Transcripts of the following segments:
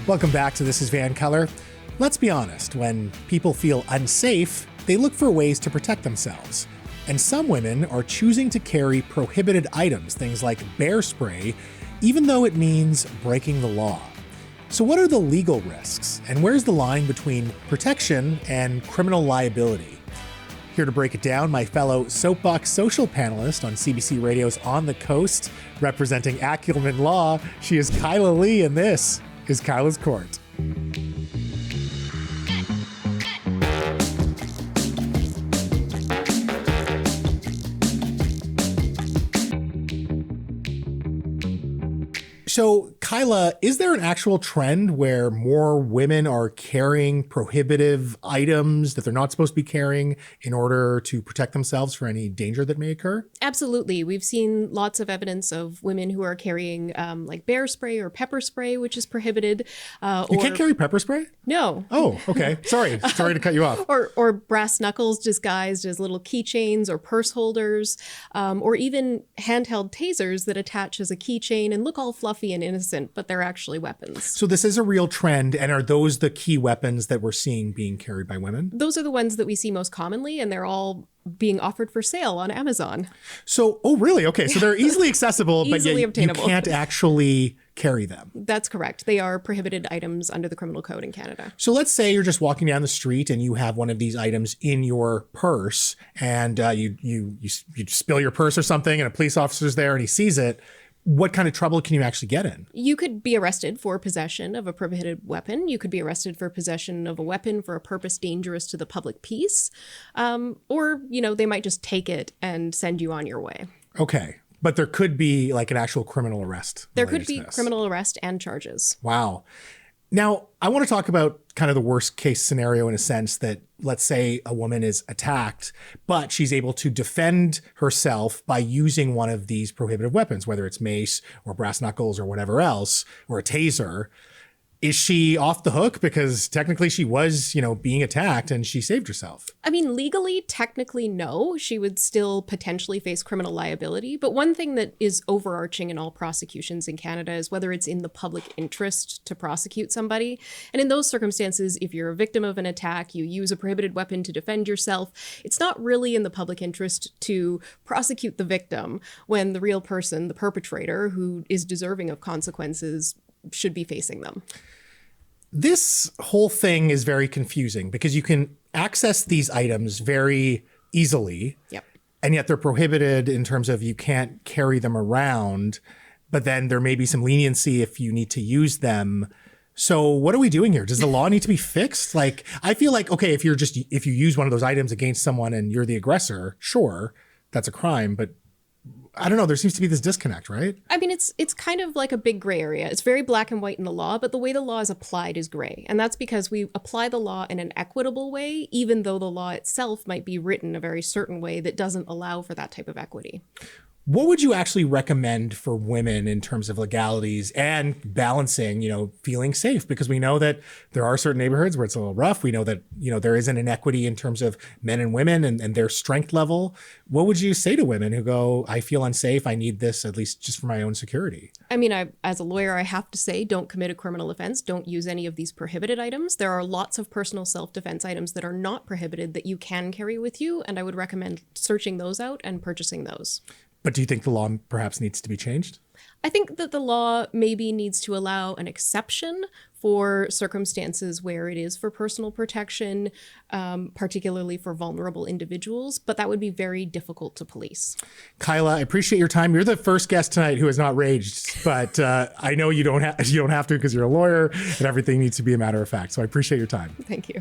Welcome back to This is VANCOLOUR. Let's be honest, when people feel unsafe, they look for ways to protect themselves. And some women are choosing to carry prohibited items, things like bear spray, even though it means breaking the law. So what are the legal risks? And where's the line between protection and criminal liability? Here to break it down, my fellow Soapbox social panelist on CBC Radio's On the Coast, representing Acumen Law, she is Kyla Lee, and this is Kyla's Court. So, Kyla, is there an actual trend where more women are carrying prohibitive items that they're not supposed to be carrying in order to protect themselves for any danger that may occur? Absolutely. We've seen lots of evidence of women who are carrying like bear spray or pepper spray, which is prohibited. You can't carry pepper spray? No. Oh, okay. Sorry to cut you off. Or brass knuckles disguised as little keychains or purse holders, or even handheld tasers that attach as a keychain and look all fluffy and innocent, but they're actually weapons. So this is a real trend, and are those the key weapons that we're seeing being carried by women? Those are the ones that we see most commonly, and they're all being offered for sale on Amazon. So, oh really? Okay, so they're easily accessible, but yet obtainable. You can't actually carry them. That's correct. They are prohibited items under the criminal code in Canada. So let's say you're just walking down the street and you have one of these items in your purse, and you spill your purse or something, and a police officer's there and he sees it. What kind of trouble can you actually get in? You could be arrested for possession of a prohibited weapon. You could be arrested for possession of a weapon for a purpose dangerous to the public peace. Or, they might just take it and send you on your way. Okay. But there could be like an actual criminal arrest. There could be criminal arrest and charges. Wow. Now, I want to talk about kind of the worst case scenario in a sense that, let's say a woman is attacked, but she's able to defend herself by using one of these prohibitive weapons, whether it's mace or brass knuckles or whatever else, or a taser. Is she off the hook because technically she was, being attacked and she saved herself? I mean, legally, technically, no. She would still potentially face criminal liability. But one thing that is overarching in all prosecutions in Canada is whether it's in the public interest to prosecute somebody. And in those circumstances, if you're a victim of an attack, you use a prohibited weapon to defend yourself, it's not really in the public interest to prosecute the victim when the real person, the perpetrator, who is deserving of consequences, should be facing them. This whole thing is very confusing because you can access these items very easily. Yep. And yet they're prohibited in terms of you can't carry them around, but then there may be some leniency if you need to use them. So what are we doing here? Does the law need to be fixed? Like, I feel like, okay, if you use one of those items against someone and you're the aggressor, sure, that's a crime, but I don't know. There seems to be this disconnect, right? I mean, it's kind of like a big gray area. It's very black and white in the law, but the way the law is applied is gray. And that's because we apply the law in an equitable way, even though the law itself might be written a very certain way that doesn't allow for that type of equity. What would you actually recommend for women in terms of legalities and balancing, feeling safe? Because we know that there are certain neighborhoods where it's a little rough. We know that, there is an inequity in terms of men and women and their strength level. What would you say to women who go, I feel unsafe, I need this at least just for my own security? I mean, as a lawyer, I have to say, don't commit a criminal offense. Don't use any of these prohibited items. There are lots of personal self-defense items that are not prohibited that you can carry with you. And I would recommend searching those out and purchasing those. But do you think the law perhaps needs to be changed? I think that the law maybe needs to allow an exception for circumstances where it is for personal protection, particularly for vulnerable individuals, but that would be very difficult to police. Kyla, I appreciate your time. You're the first guest tonight who has not raged, but I know you don't have to because you're a lawyer and everything needs to be a matter of fact. So I appreciate your time. Thank you.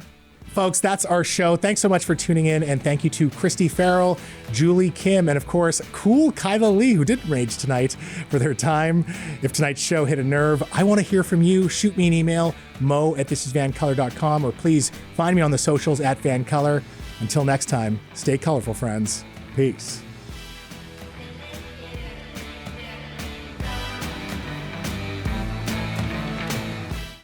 Folks, that's our show. Thanks so much for tuning in. And thank you to Christy Farrell, Julie Kim, and of course, cool Kyla Lee, who didn't rage tonight, for their time. If tonight's show hit a nerve, I want to hear from you. Shoot me an email, mo@thisisvancolor.com, or please find me on the socials @VanColor. Until next time, stay colorful, friends. Peace.